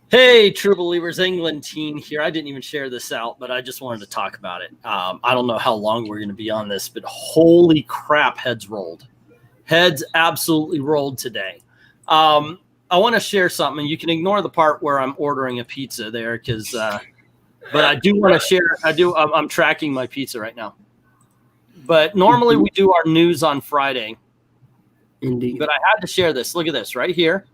Hey, true believers, England teen here. I didn't even share this out, but I just wanted to talk about it. I don't know how long we're going to be on this, but holy crap, heads rolled. Heads absolutely rolled today. I want to share something. You can ignore the part where I'm ordering a pizza there, because, but I do want to share. I'm tracking my pizza right now. But normally we do our news on Friday. Indeed. But I had to share this. Look at this right here.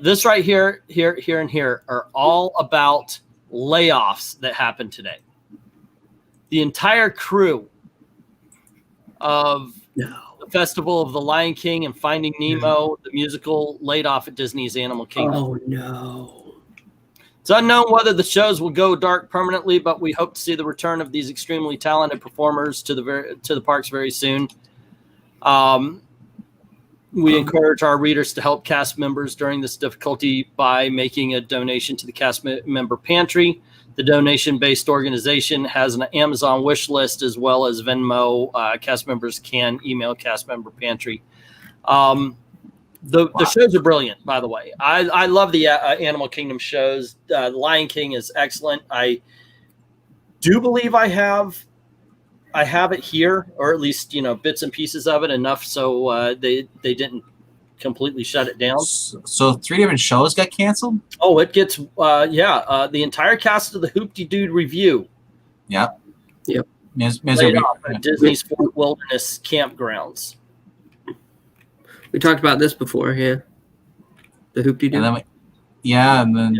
This right here, and here are all about layoffs that happened today. The entire crew of the Festival of the Lion King and Finding Nemo, the musical, laid off at Disney's Animal Kingdom. Oh, no. It's unknown whether the shows will go dark permanently, but we hope to see the return of these extremely talented performers to the parks very soon. We encourage our readers to help cast members during this difficulty by making a donation to the cast member pantry. The donation-based organization has an Amazon wish list as well as Venmo. Cast members can email cast member pantry. The shows are brilliant, by the way. I love the Animal Kingdom shows. The Lion King is excellent. I do believe I have it here, or at least, bits and pieces of it enough so they didn't completely shut it down. So 3 different shows got canceled? Oh, it gets the entire cast of the Hoop-de-Doo Review. Yep. Laid off at Disney's Fort Wilderness campgrounds. We talked about this before, yeah. The Hoop-de-Doo. And then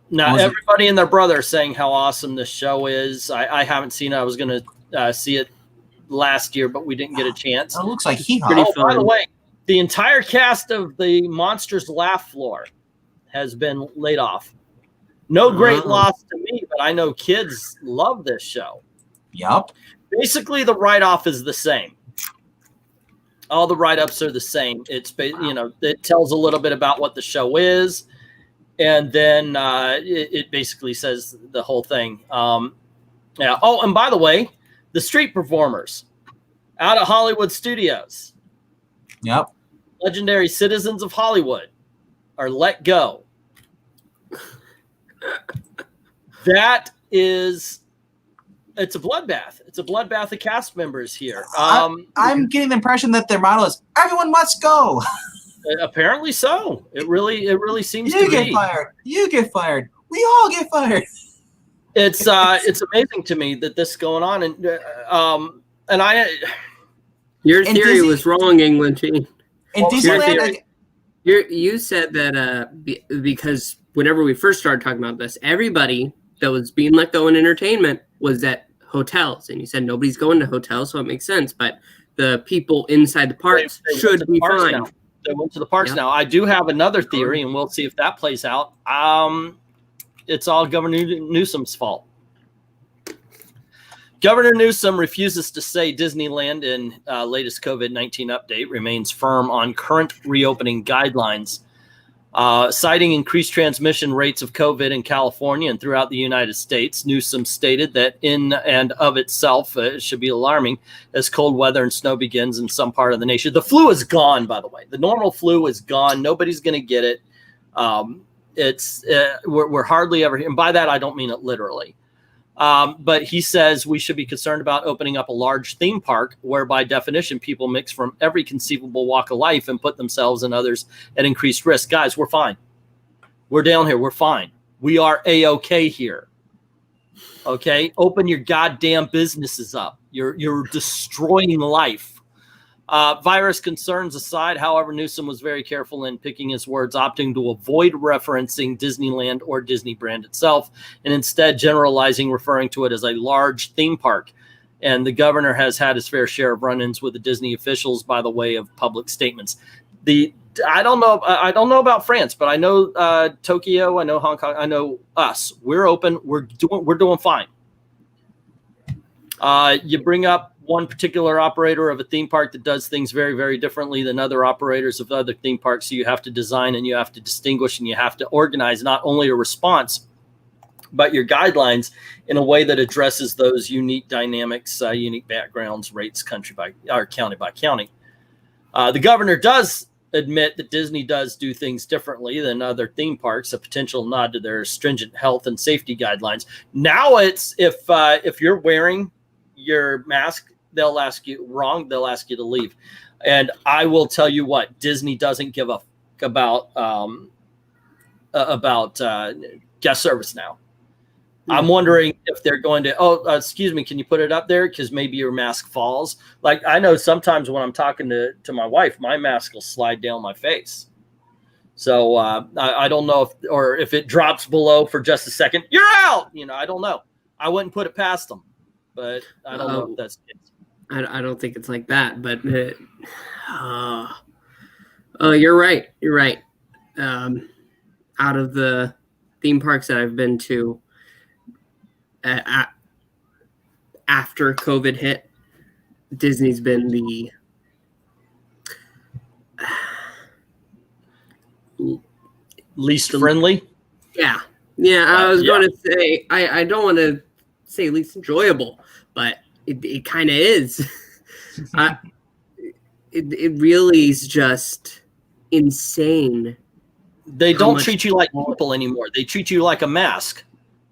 Now everybody and their brother is saying how awesome this show is. I haven't seen it. I was going to see it last year, but we didn't get a chance. It looks like by the way, the entire cast of the Monsters Laugh Floor has been laid off. No great loss to me, but I know kids love this show. Yep. Basically, the write-off is the same. All the write-ups are the same. It's it tells a little bit about what the show is, and then it basically says the whole thing. Yeah. Oh, and by the way, the street performers out of Hollywood Studios. Yep. Legendary citizens of Hollywood are let go. It's a bloodbath. It's a bloodbath of cast members here. I'm getting the impression that their motto is everyone must go. Apparently so. It really seems you to get be. fired. You get fired. We all get fired. It's amazing to me that this is going on, and I. Your theory was wrong, England team. In Disneyland, you said that because whenever we first started talking about this, everybody that was being let go in entertainment was at hotels, and you said nobody's going to hotels, so it makes sense. But the people inside the parks should be fine. Now. They went to the parks now. I do have another theory, and we'll see if that plays out. It's all Governor Newsom's fault. Governor Newsom refuses to say Disneyland in latest COVID-19 update remains firm on current reopening guidelines. Citing increased transmission rates of COVID in California and throughout the United States, Newsom stated that in and of itself it should be alarming as cold weather and snow begins in some part of the nation. The flu is gone, by the way. The normal flu is gone. Nobody's going to get it. We're hardly ever, and by that I don't mean it literally. But he says we should be concerned about opening up a large theme park where by definition people mix from every conceivable walk of life and put themselves and others at increased risk. Guys, we're fine. We're down here. We're fine. We are A-OK here. Okay? Open your goddamn businesses up. You're destroying life. Virus concerns aside, however, Newsom was very careful in picking his words, opting to avoid referencing Disneyland or Disney brand itself, and instead generalizing, referring to it as a large theme park. And the governor has had his fair share of run-ins with the Disney officials by the way of public statements. I don't know about France, but I know Tokyo, I know Hong Kong, I know us. We're open. We're doing fine. You bring up one particular operator of a theme park that does things very, very differently than other operators of other theme parks. So you have to design and you have to distinguish and you have to organize not only a response, but your guidelines in a way that addresses those unique dynamics, unique backgrounds, rates, country by or county by county. The governor does admit that Disney does do things differently than other theme parks, a potential nod to their stringent health and safety guidelines. Now it's if you're wearing your mask, they'll ask you to leave. And I will tell you what, Disney doesn't give a fuck about guest service now. I'm wondering if they're going to, excuse me, can you put it up there? Because maybe your mask falls. Like, I know sometimes when I'm talking to my wife, my mask will slide down my face. So I don't know if it drops below for just a second, you're out. I don't know. I wouldn't put it past them, but I don't know if that's the case. I don't think it's like that, but you're right. You're right. Out of the theme parks that I've been to after COVID hit, Disney's been the least friendly. Yeah. I was going to say I don't want to say least enjoyable, but it kind of is. It really is just insane. They don't treat you like people anymore. They treat you like a mask.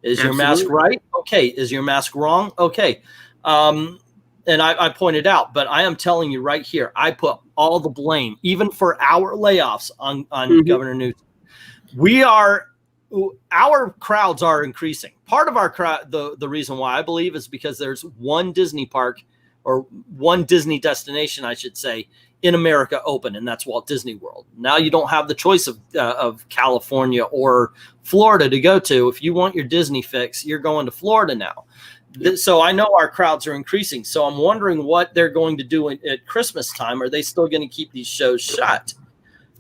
Is your mask right? Okay. Is your mask wrong? Okay. And I pointed out, but I am telling you right here, I put all the blame, even for our layoffs, on Governor Newsom. Our crowds are increasing. Part of our crowd, the reason why I believe is because there's one Disney park, or one Disney destination, I should say, in America open, and that's Walt Disney World. Now you don't have the choice of California or Florida to go to. If you want your Disney fix, you're going to Florida now. Yep. So I know our crowds are increasing. So I'm wondering what they're going to do at Christmas time. Are they still going to keep these shows shut?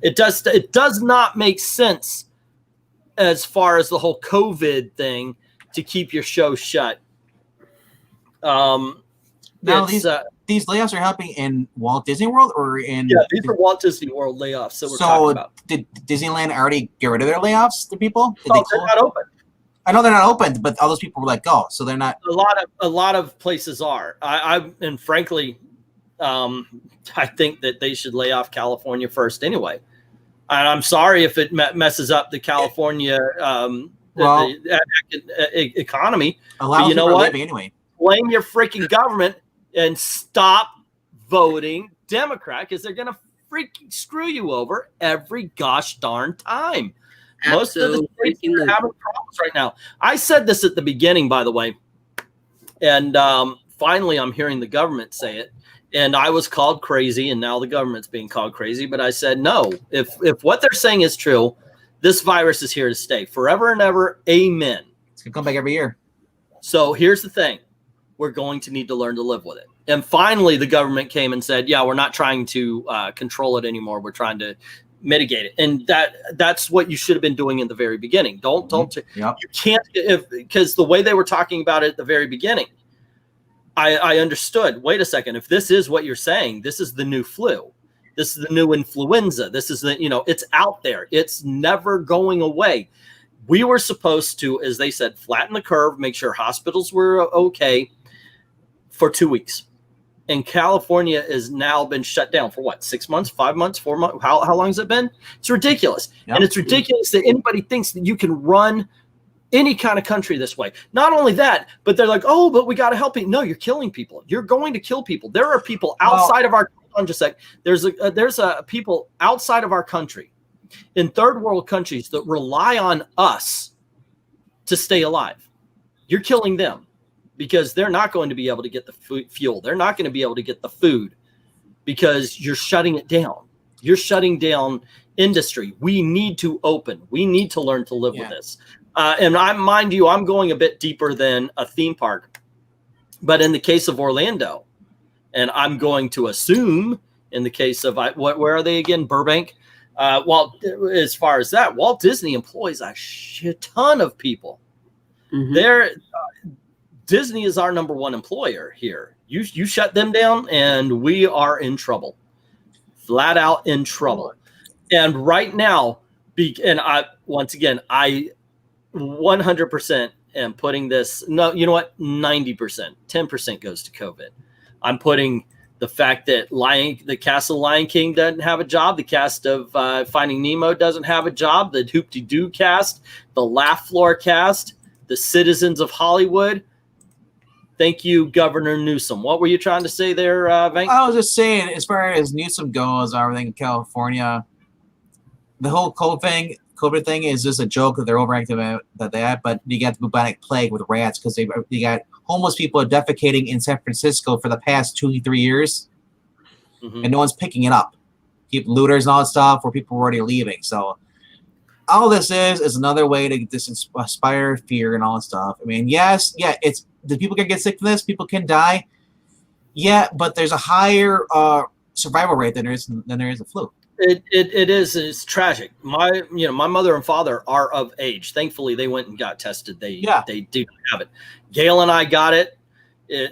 It does not make sense as far as the whole COVID thing to keep your show shut. Now these layoffs are happening in Walt Disney World or in... Yeah, these are Walt Disney World layoffs that we're talking about. Did Disneyland already get rid of their layoffs, the people? They're not open. I know they're not open, but all those people were let go, so they're not... A lot of places are. And frankly, I think that they should lay off California first anyway. And I'm sorry if it messes up the California economy. But you know what? Anyway. Blame your freaking government and stop voting Democrat, because they're going to freaking screw you over every gosh darn time. Absolutely. Most of the states are having problems right now. I said this at the beginning, by the way, and finally I'm hearing the government say it. And I was called crazy, and now the government's being called crazy. But I said, no, if what they're saying is true, this virus is here to stay forever and ever. Amen. It's going to come back every year. So here's the thing. We're going to need to learn to live with it. And finally, the government came and said, yeah, we're not trying to control it anymore. We're trying to mitigate it. And that's what you should have been doing in the very beginning. You can't, because the way they were talking about it at the very beginning, I understood, wait a second, if this is what you're saying, this is the new flu. This is the new influenza. This is it's out there. It's never going away. We were supposed to, as they said, flatten the curve, make sure hospitals were okay for 2 weeks. And California has now been shut down for what, 6 months, 5 months, 4 months? How long has it been? It's ridiculous. Yep. And it's ridiculous that anybody thinks that you can run any kind of country this way. Not only that, but they're like, oh, but we got to help people. No, you're killing people. You're going to kill people. There are people outside of our country. There's people outside of our country in third world countries that rely on us to stay alive. You're killing them because they're not going to be able to get the fuel. They're not going to be able to get the food because you're shutting it down. You're shutting down industry. We need to open. We need to learn to live with this. And mind you, I'm going a bit deeper than a theme park. But in the case of Orlando, and I'm going to assume in the case of, where are they again? Burbank? As far as that, Walt Disney employs a shit ton of people. Mm-hmm. Disney is our number one employer here. You shut them down, and we are in trouble, flat out in trouble. And right now, I 100% am putting this. No, you know what? 90%, 10% goes to COVID. I'm putting The fact that the cast of Lion King doesn't have a job, the cast of Finding Nemo doesn't have a job, the Hoop-de-Doo cast, the Laugh Floor cast, the Citizens of Hollywood. Thank you, Governor Newsom. What were you trying to say there, Venk? I was just saying, as far as Newsom goes, everything in California, the whole COVID thing is just a joke that they're overactive at that. But you got the bubonic plague with rats because you got homeless people defecating in San Francisco for the past 2-3 years, and no one's picking it up. Keep looters and all that stuff where people were already leaving. So all this is another way to inspire fear and all that stuff. I mean, yes, yeah, the people can get sick from this. People can die. Yeah, but there's a higher survival rate than there is the flu. It is. It's tragic. My mother and father are of age. Thankfully, they went and got tested. They do have it. Gail and I got it.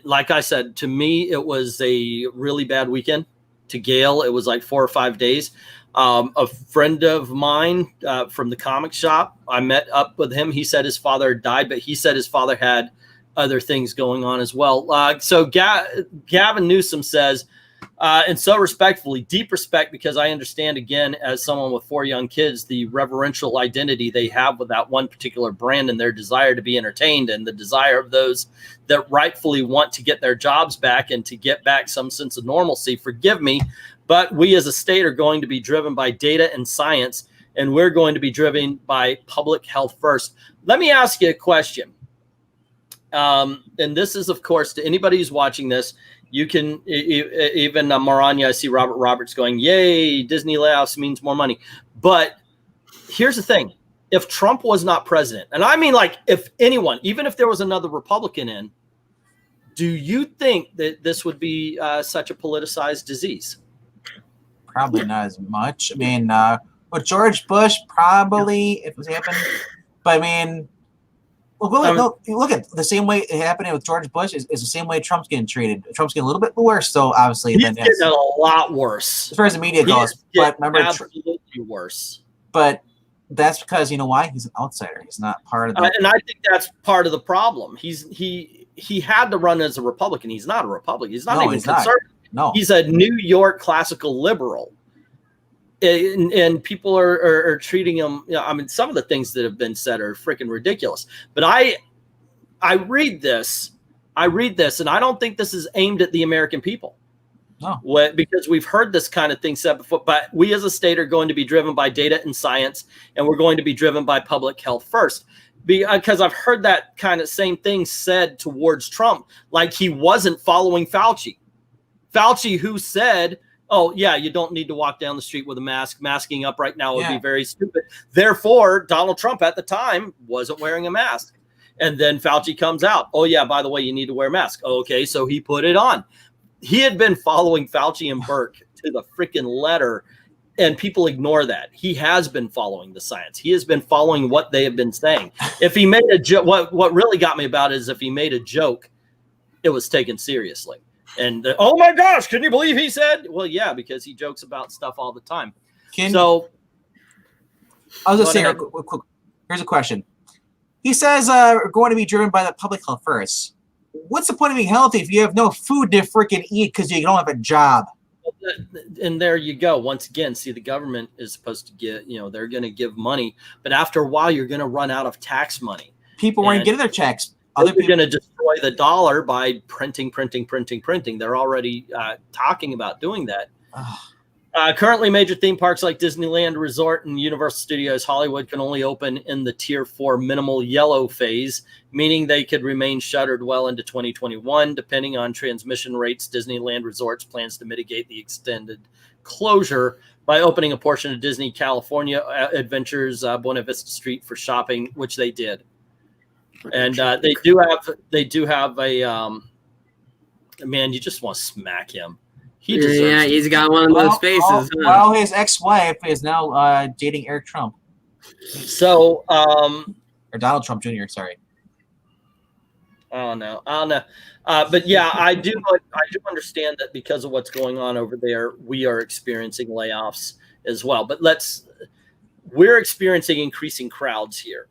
Like I said, to me, it was a really bad weekend. To Gail, it was like 4 or 5 days. A friend of mine from the comic shop, I met up with him. He said his father died, but he said his father had other things going on as well. So Gavin Newsom says, and so respectfully, deep respect, because I understand, again, as someone with 4 young kids, the reverential identity they have with that one particular brand and their desire to be entertained and the desire of those that rightfully want to get their jobs back and to get back some sense of normalcy. Forgive me, but we as a state are going to be driven by data and science, and we're going to be driven by public health first. Let me ask you a question. And this is, of course, to anybody who's watching this, you can even Maranya, I see Robert Roberts going, yay, Disney layoffs means more money. But here's the thing. If Trump was not president, and I mean, like, if anyone, even if there was another Republican in, do you think that this would be such a politicized disease? Probably not as much. I mean, with George Bush, probably, if it was happening. But I mean, look at the same way it happened with George Bush is the same way Trump's getting treated. Trump's getting a little bit worse, so obviously. He's getting a lot worse. As far as the media goes. But remember, absolutely worse. But that's because, you know why? He's an outsider. He's not part of the... and I think that's part of the problem. He had to run as a Republican. He's not a Republican. He's not even conservative. No. He's a New York classical liberal. And people are treating him, I mean, some of the things that have been said are freaking ridiculous. But I read this, and I don't think this is aimed at the American people. No. Because we've heard this kind of thing said before. But we as a state are going to be driven by data and science, and we're going to be driven by public health first. Because I've heard that kind of same thing said towards Trump, like he wasn't following Fauci. Fauci, who said, oh, yeah, you don't need to walk down the street with a mask. Masking up right now would be very stupid. Therefore, Donald Trump at the time wasn't wearing a mask. And then Fauci comes out. Oh, yeah, by the way, you need to wear a mask. Okay, so he put it on. He had been following Fauci and Burke to the freaking letter, and people ignore that. He has been following the science. He has been following what they have been saying. If he made a joke, what really got me about it is if he made a joke, it was taken seriously. And oh my gosh, can you believe he said? Well, yeah, because he jokes about stuff all the time. I was just saying, here's a question. He says we're going to be driven by the public health first. What's the point of being healthy if you have no food to freaking eat because you don't have a job? And there you go. Once again, see, the government is supposed to get, they're going to give money, but after a while, you're going to run out of tax money. People weren't getting their checks. Other people are going to destroy the dollar by printing. They're already talking about doing that. Currently, major theme parks like Disneyland Resort and Universal Studios Hollywood can only open in the Tier 4 minimal yellow phase, meaning they could remain shuttered well into 2021. Depending on transmission rates, Disneyland Resorts plans to mitigate the extended closure by opening a portion of Disney California Adventures Buena Vista Street for shopping, which they did. And they do have a man. You just want to smack him. He deserves it. He's got one of those faces. Well, his ex-wife is now dating Eric Trump. So, or Donald Trump Jr. Sorry. I don't know. But yeah, I do understand that because of what's going on over there, we are experiencing layoffs as well. But we're experiencing increasing crowds here.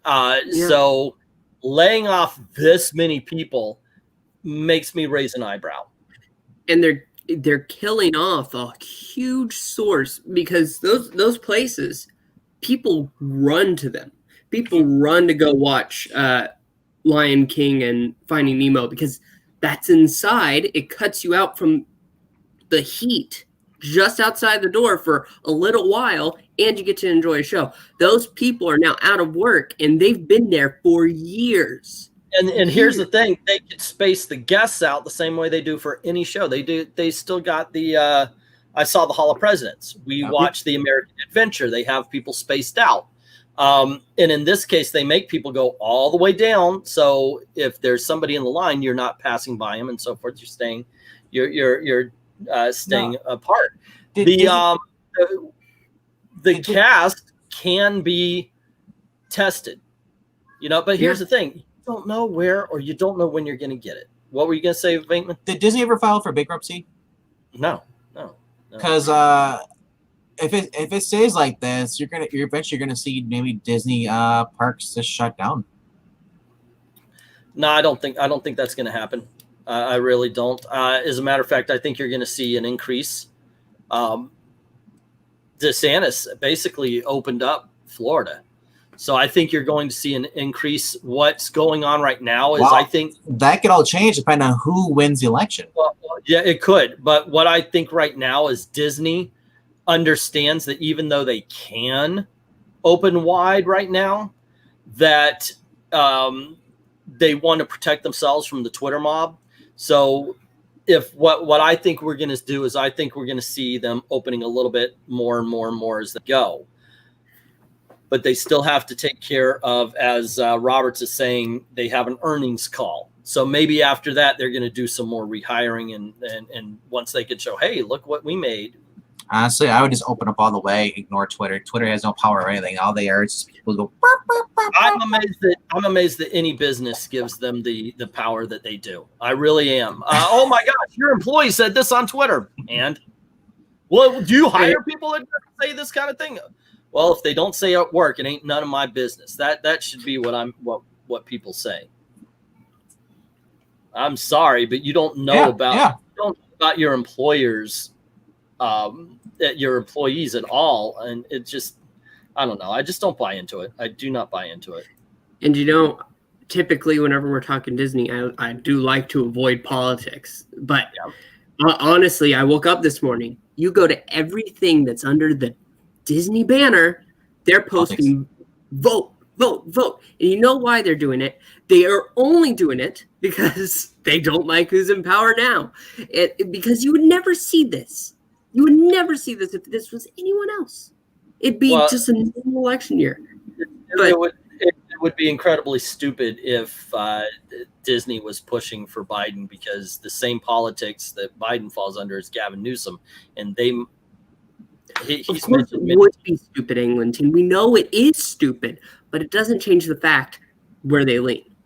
So laying off this many people makes me raise an eyebrow. And they're killing off a huge source because those places, people run to them. People run to go watch Lion King and Finding Nemo because that's inside. It cuts you out from the heat just outside the door for a little while, and you get to enjoy a show. Those people are now out of work, and they've been there for years. And here's the thing: they could space the guests out the same way they do for any show. They still got the. I saw the Hall of Presidents. We watched the American Adventure. They have people spaced out, and in this case, they make people go all the way down. So if there's somebody in the line, you're not passing by them and so forth. You're staying. You're staying apart. The cast can be tested, but here's the thing: you don't know where, or you don't know when you're going to get it. What were you going to say, Venkman? Did Disney ever file for bankruptcy? No. Because if it stays like this, you're eventually gonna see maybe Disney parks just shut down. No, I don't think that's going to happen. I really don't. As a matter of fact, I think you're going to see an increase. DeSantis basically opened up Florida, so I think you're going to see an increase. What's going on right now is I think that could all change depending on who wins the election. Well, yeah, it could. But what I think right now is Disney understands that even though they can open wide right now, that they want to protect themselves from the Twitter mob. So if what I think we're going to do is I think we're going to see them opening a little bit more and more and more as they go. But they still have to take care of, as Roberts is saying, they have an earnings call. So maybe after that, they're going to do some more rehiring. And once they can show, hey, look what we made. Honestly, I would just open up all the way, ignore Twitter. Twitter has no power or anything. All they are is just people go. Burp, burp, burp, I'm amazed that any business gives them the power that they do. I really am. Oh my gosh, your employee said this on Twitter. And well, do you hire people that say this kind of thing? Well, if they don't say at work, it ain't none of my business. That should be what people say. I'm sorry, but you don't know about your employers. Your employees at all, and it just, I don't know. I just don't buy into it. I do not buy into it. And typically whenever we're talking Disney, I do like to avoid politics. But honestly, I woke up this morning. You go to everything that's under the Disney banner, they're posting vote. And you know why they're doing it? They are only doing it because they don't like who's in power now. Because you would never see this. You would never see this if this was anyone else. It'd be just a normal election year. It would be incredibly stupid if Disney was pushing for Biden, because the same politics that Biden falls under is Gavin Newsom, and he's mentioned it would be stupid, England team. We know it is stupid, but it doesn't change the fact where they lean.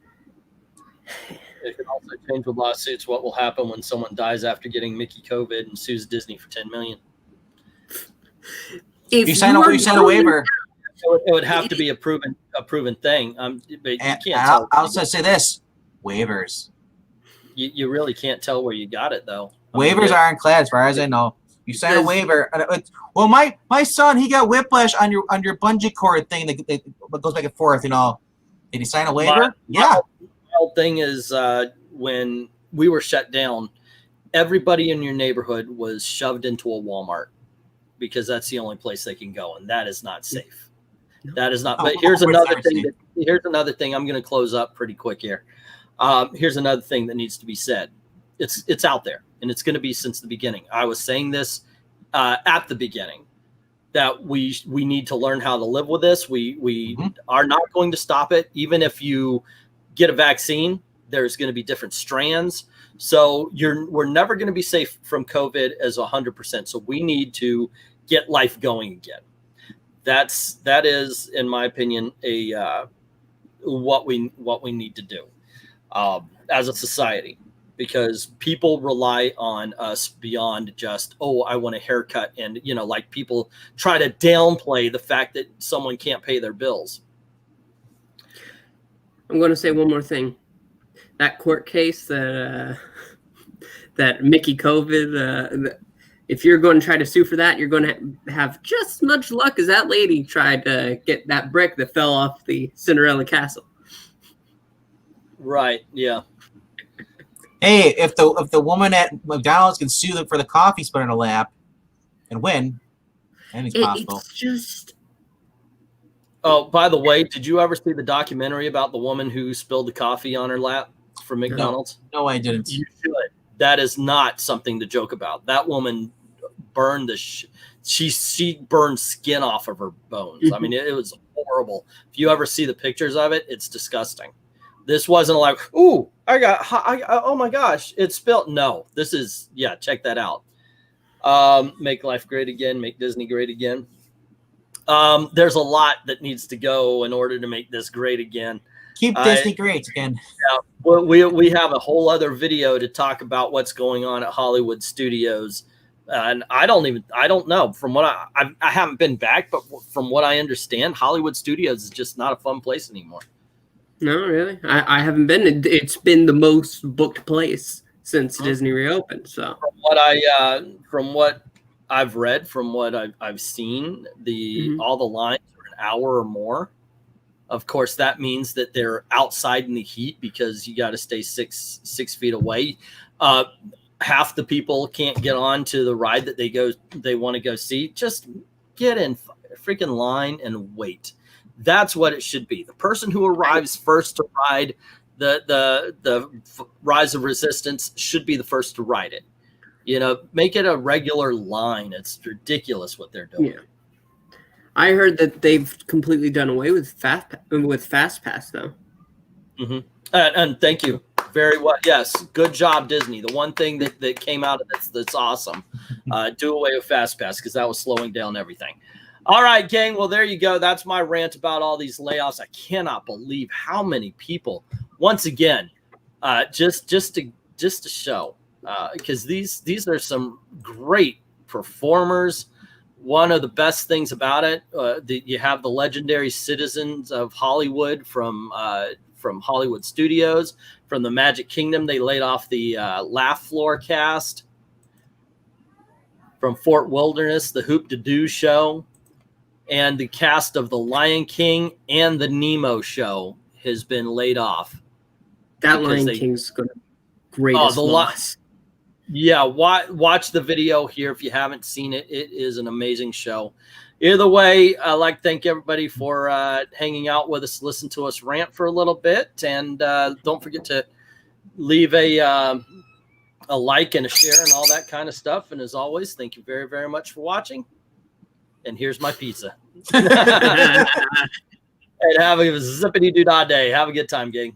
It can also change with lawsuits what will happen when someone dies after getting Mickey COVID and sues Disney for $10 million. If you sign a waiver, it would have to be a proven thing. But you can't tell. I'll also say this: waivers. You really can't tell where you got it, though. Waivers are ironclad, as far as I know. You sign a waiver. Well, my son, he got whiplash on your bungee cord thing that goes back and forth. Did he sign a waiver? My whole thing is when we were shut down, everybody in your neighborhood was shoved into a Walmart because that's the only place they can go, and that is not safe. That is not. But here's another thing. Here's another thing. I'm going to close up pretty quick here. Here's another thing that needs to be said. It's out there, and it's going to be since the beginning. I was saying this at the beginning, that we need to learn how to live with this. We are not going to stop it, even if you get a vaccine. There's going to be different strands, so we're never going to be safe from COVID as 100%. So we need to get life going again. That is, in my opinion, what we need to do as a society, because people rely on us beyond just, I want a haircut. And, like people try to downplay the fact that someone can't pay their bills. I'm going to say one more thing. That court case that that Mickey COVID. If you're going to try to sue for that, you're going to have just as much luck as that lady tried to get that brick that fell off the Cinderella castle. Right. Yeah. Hey, if the woman at McDonald's can sue them for the coffee spilled in her lap and win, anything's possible. It's just. Oh, by the way, did you ever see the documentary about the woman who spilled the coffee on her lap from McDonald's? No, I didn't. You should. That is not something to joke about. That woman burned she burned skin off of her bones. I mean, it was horrible. If you ever see the pictures of it, it's disgusting. This wasn't like, ooh, oh my gosh, it spilled. No, this is, yeah, check that out. Make life great again, make Disney great again. There's a lot that needs to go in order to make this great again. Keep Disney great again. Yeah, well, we have a whole other video to talk about what's going on at Hollywood Studios. And I don't know. From what I haven't been back, but from what I understand, Hollywood Studios is just not a fun place anymore. No, really, I haven't been. It's been the most booked place since Disney reopened. So from what I've read, from what I've seen, all the lines are an hour or more. Of course, that means that they're outside in the heat because you got to stay six feet away. Half the people can't get on to the ride that they want to go see. Just get in freaking line and wait. That's what it should be. The person who arrives first to ride the Rise of Resistance should be the first to ride it. You know, make it a regular line. It's ridiculous what they're doing. Yeah. I heard that they've completely done away with Fast Pass, though. Mm-hmm. And thank you very well. Yes, good job, Disney. The one thing that came out of this that's awesome. Do away with Fast Pass because that was slowing down everything. All right, gang. Well, there you go. That's my rant about all these layoffs. I cannot believe how many people. Once again, just to show, because these are some great performers. One of the best things about it, you have the legendary citizens of Hollywood from Hollywood Studios, from the Magic Kingdom. They laid off the Laugh Floor cast. From Fort Wilderness, the Hoop de Doo show, and the cast of The Lion King and the Nemo show has been laid off. That Lion King's going to greatest loss. Yeah, watch the video here if you haven't seen it. It is an amazing show. Either way, I'd like to thank everybody for hanging out with us, listen to us rant for a little bit, and don't forget to leave a like and a share and all that kind of stuff. And as always, thank you very, very much for watching. And here's my pizza. And have a zippity-doo-dah day. Have a good time, gang.